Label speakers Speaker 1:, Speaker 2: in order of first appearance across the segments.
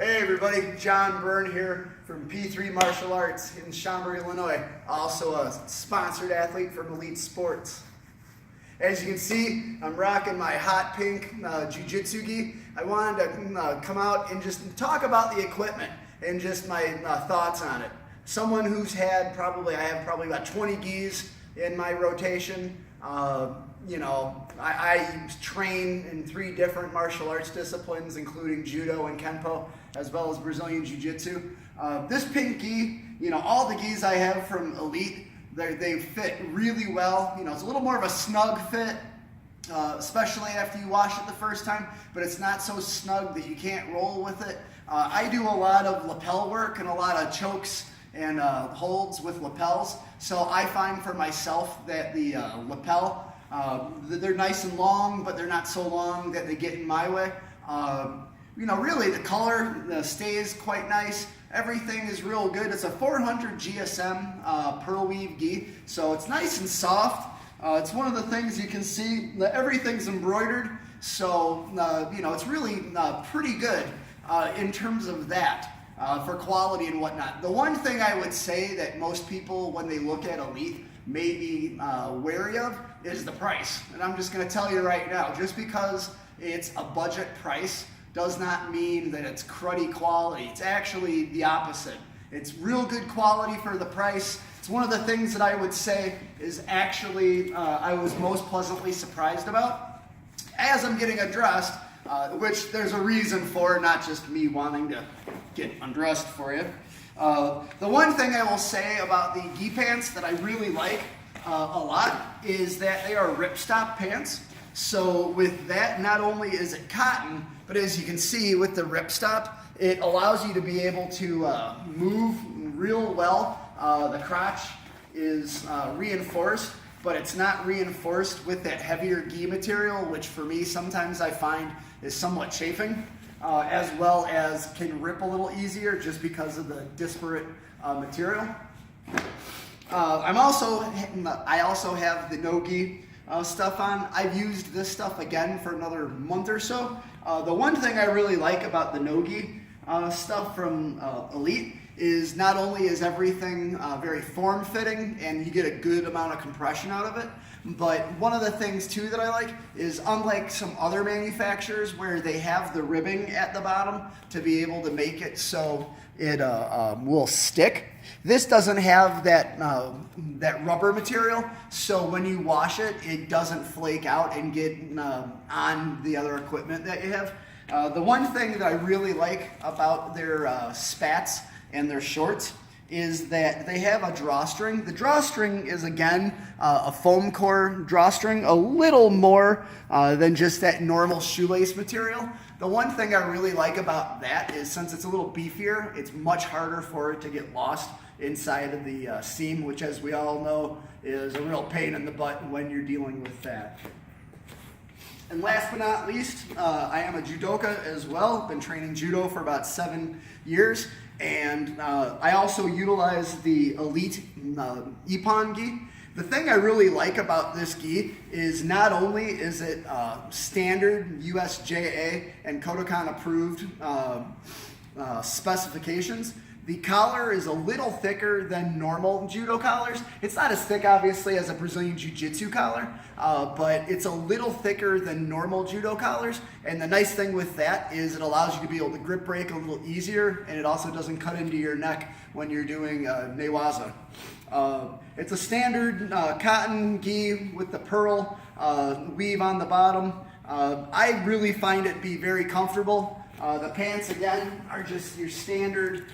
Speaker 1: Hey everybody, John Byrne here from P3 Martial Arts in Schaumburg, Illinois. Also a sponsored athlete from Elite Sports. As you can see, I'm rocking my hot pink jiu-jitsu gi. I wanted to come out and just talk about the equipment and just my thoughts on it. Someone who's had I have probably about 20 gis in my rotation. I train in 3 different martial arts disciplines, including judo and kenpo, as well as Brazilian jiu-jitsu. This pink gi, all the gis I have from Elite, they fit really well. It's a little more of a snug fit, especially after you wash it the first time, but it's not so snug that you can't roll with it. I do a lot of lapel work and a lot of chokes and holds with lapels, so I find for myself that the lapel, they're nice and long, but they're not so long that they get in my way. Really the color stays quite nice. Everything is real good. It's a 400 GSM pearl weave gi, so it's nice and soft. It's one of the things you can see that everything's embroidered, so it's really pretty good in terms of that. For quality and whatnot. The one thing I would say that most people, when they look at Elite, may be wary of is the price. And I'm just going to tell you right now, just because it's a budget price does not mean that it's cruddy quality. It's actually the opposite. It's real good quality for the price. It's one of the things that I would say is actually I was most pleasantly surprised about as I'm getting undressed. Which there's a reason for, not just me wanting to get undressed for you. The one thing I will say about the gi pants that I really like a lot is that they are ripstop pants. So with that, not only is it cotton, but as you can see with the ripstop, it allows you to be able to move real well. The crotch is reinforced, but it's not reinforced with that heavier gi material, which for me sometimes I find is somewhat chafing, as well as can rip a little easier just because of the disparate material. I also have the no-gi stuff on. I've used this stuff again for another month or so. The one thing I really like about the no-gi stuff from Elite is not only is everything very form-fitting and you get a good amount of compression out of it, but one of the things too that I like is, unlike some other manufacturers where they have the ribbing at the bottom to be able to make it so it will stick, this doesn't have that rubber material, so when you wash it, it doesn't flake out and get on the other equipment that you have. The one thing that I really like about their spats and their shorts is that they have a drawstring. The drawstring is, again, a foam core drawstring, a little more than just that normal shoelace material. The one thing I really like about that is, since it's a little beefier, it's much harder for it to get lost inside of the seam, which, as we all know, is a real pain in the butt when you're dealing with that. And last but not least, I am a judoka as well. Been training judo for about 7 years. And I also utilize the Elite Eqiupment gi. The thing I really like about this gi is not only is it standard USJA and Kodokan approved specifications, the collar is a little thicker than normal judo collars. It's not as thick, obviously, as a Brazilian jiu-jitsu collar, but it's a little thicker than normal judo collars. And the nice thing with that is it allows you to be able to grip break a little easier, and it also doesn't cut into your neck when you're doing newaza. It's a standard cotton gi with the pearl weave on the bottom. I really find it be very comfortable. The pants, again, are just your standard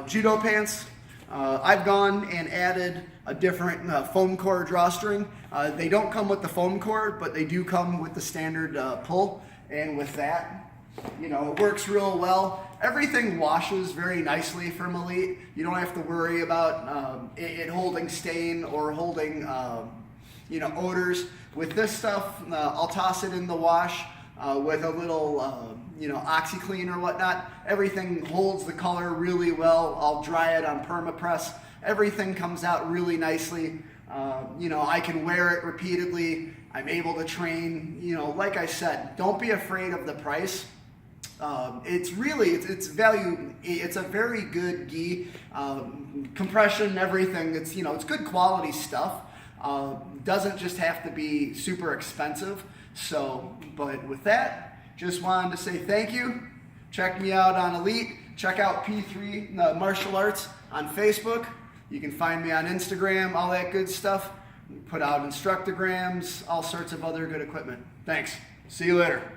Speaker 1: judo pants. I've gone and added a different foam core drawstring. They don't come with the foam core, but they do come with the standard pull. And with that, it works real well. Everything washes very nicely from Elite. You don't have to worry about it holding stain or holding odors. With this stuff, I'll toss it in the wash with a little OxyClean or whatnot. Everything holds the color really well. I'll dry it on PermaPress. Everything comes out really nicely. I can wear it repeatedly. I'm able to train. Like I said, don't be afraid of the price. it's really, it's value, it's a very good gi, compression, everything, it's, you know, it's good quality stuff, doesn't just have to be super expensive. So, but with that, just wanted to say thank you. Check me out on Elite, check out P3 Martial Arts on Facebook. You can find me on Instagram, all that good stuff. We put out Instructograms, all sorts of other good equipment. Thanks. See you later.